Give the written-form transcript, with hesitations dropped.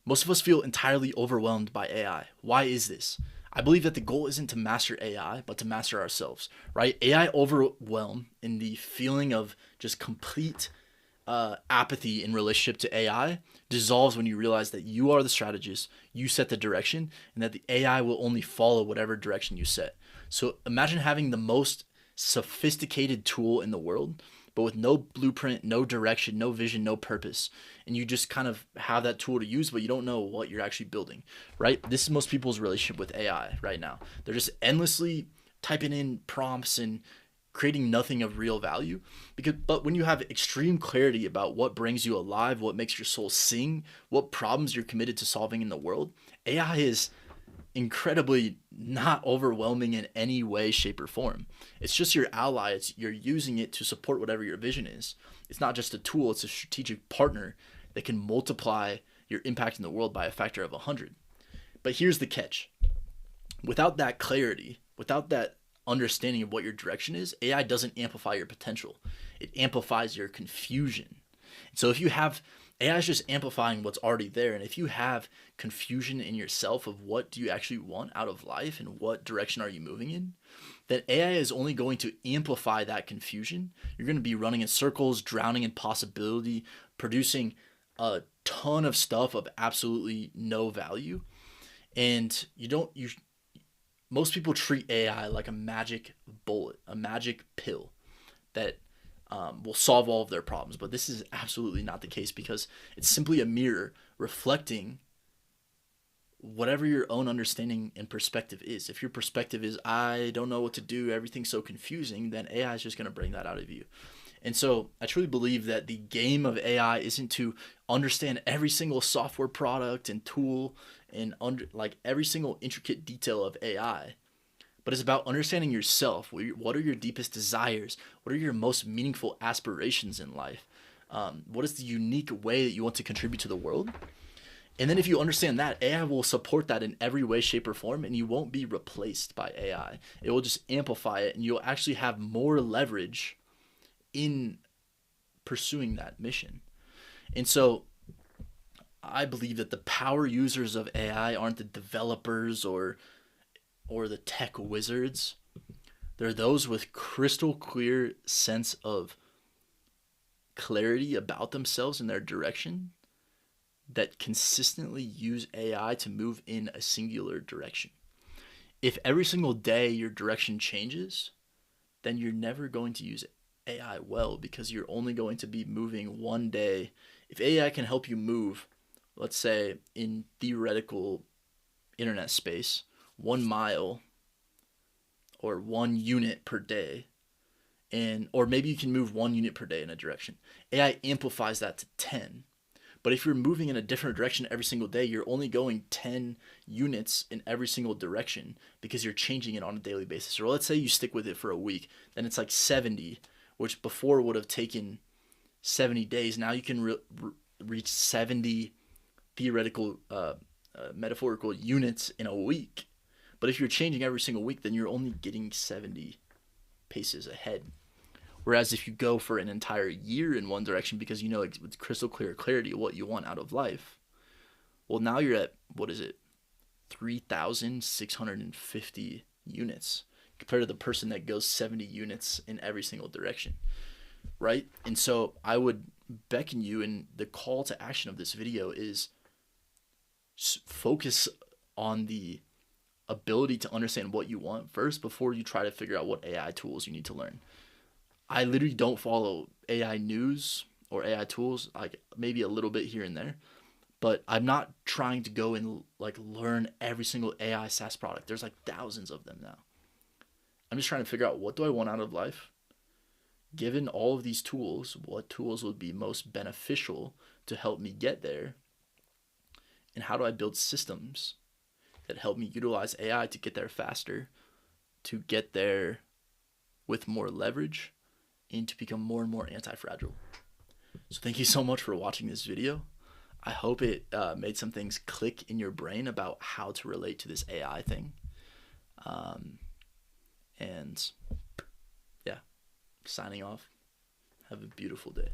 Most of us feel entirely overwhelmed by AI. Why is this? I believe that the goal isn't to master AI, but to master ourselves, right? AI overwhelm in the feeling of just complete apathy in relationship to AI dissolves when you realize that you are the strategist, you set the direction, and that the AI will only follow whatever direction you set. So imagine having the most sophisticated tool in the world, but with no blueprint, no direction, no vision, no purpose. And you just kind of have that tool to use, but you don't know what you're actually building, right? This is most people's relationship with AI right now. They're just endlessly typing in prompts and creating nothing of real value. But when you have extreme clarity about what brings you alive, what makes your soul sing, what problems you're committed to solving in the world, AI is incredibly not overwhelming in any way, shape, or form. It's just your ally. You're using it to support whatever your vision is. It's not just a tool, it's a strategic partner that can multiply your impact in the world by a factor of 100. But here's the catch. Without that clarity, without that understanding of what your direction is, AI doesn't amplify your potential. It amplifies your confusion. So if you have AI is just amplifying what's already there. And if you have confusion in yourself of what do you actually want out of life and what direction are you moving in, then AI is only going to amplify that confusion. You're going to be running in circles, drowning in possibility, producing a ton of stuff of absolutely no value. And most people treat AI like a magic bullet, a magic pill that will solve all of their problems. But this is absolutely not the case, because it's simply a mirror reflecting whatever your own understanding and perspective is. If your perspective is, I don't know what to do, everything's so confusing, then AI is just going to bring that out of you. And so I truly believe that the game of AI isn't to understand every single software product and tool and every single intricate detail of AI, but it's about understanding yourself. What are your deepest desires? What are your most meaningful aspirations in life? What is the unique way that you want to contribute to the world? And then if you understand that, AI will support that in every way, shape, or form, and you won't be replaced by AI. It will just amplify it, and you'll actually have more leverage in pursuing that mission. And so I believe that the power users of AI aren't the developers or the tech wizards. They're those with crystal clear sense of clarity about themselves and their direction that consistently use AI to move in a singular direction. If every single day your direction changes, then you're never going to use AI well, because you're only going to be moving one day. If AI can help you move, let's say in theoretical internet space, 1 mile or 1 unit per day, or maybe you can move 1 unit per day in a direction. AI amplifies that to 10. But if you're moving in a different direction every single day, you're only going 10 units in every single direction because you're changing it on a daily basis. Or let's say you stick with it for a week, then it's like 70, which before would have taken 70 days. Now you can reach 70 theoretical, metaphorical units in a week. But if you're changing every single week, then you're only getting 70 paces ahead. Whereas if you go for an entire year in one direction, because you know with crystal clear clarity what you want out of life, well, now you're at, 3,650 units compared to the person that goes 70 units in every single direction, right? And so I would beckon you, and the call to action of this video is focus on the ability to understand what you want first before you try to figure out what AI tools you need to learn. I literally don't follow AI news or AI tools, like maybe a little bit here and there, but I'm not trying to go and learn every single AI SaaS product. There's thousands of them now. I'm just trying to figure out, what do I want out of life? Given all of these tools, what tools would be most beneficial to help me get there? And how do I build systems that help me utilize AI to get there faster, to get there with more leverage, and to become more and more anti-fragile? So thank you so much for watching this video. I hope it made some things click in your brain about how to relate to this AI thing. And yeah, signing off. Have a beautiful day.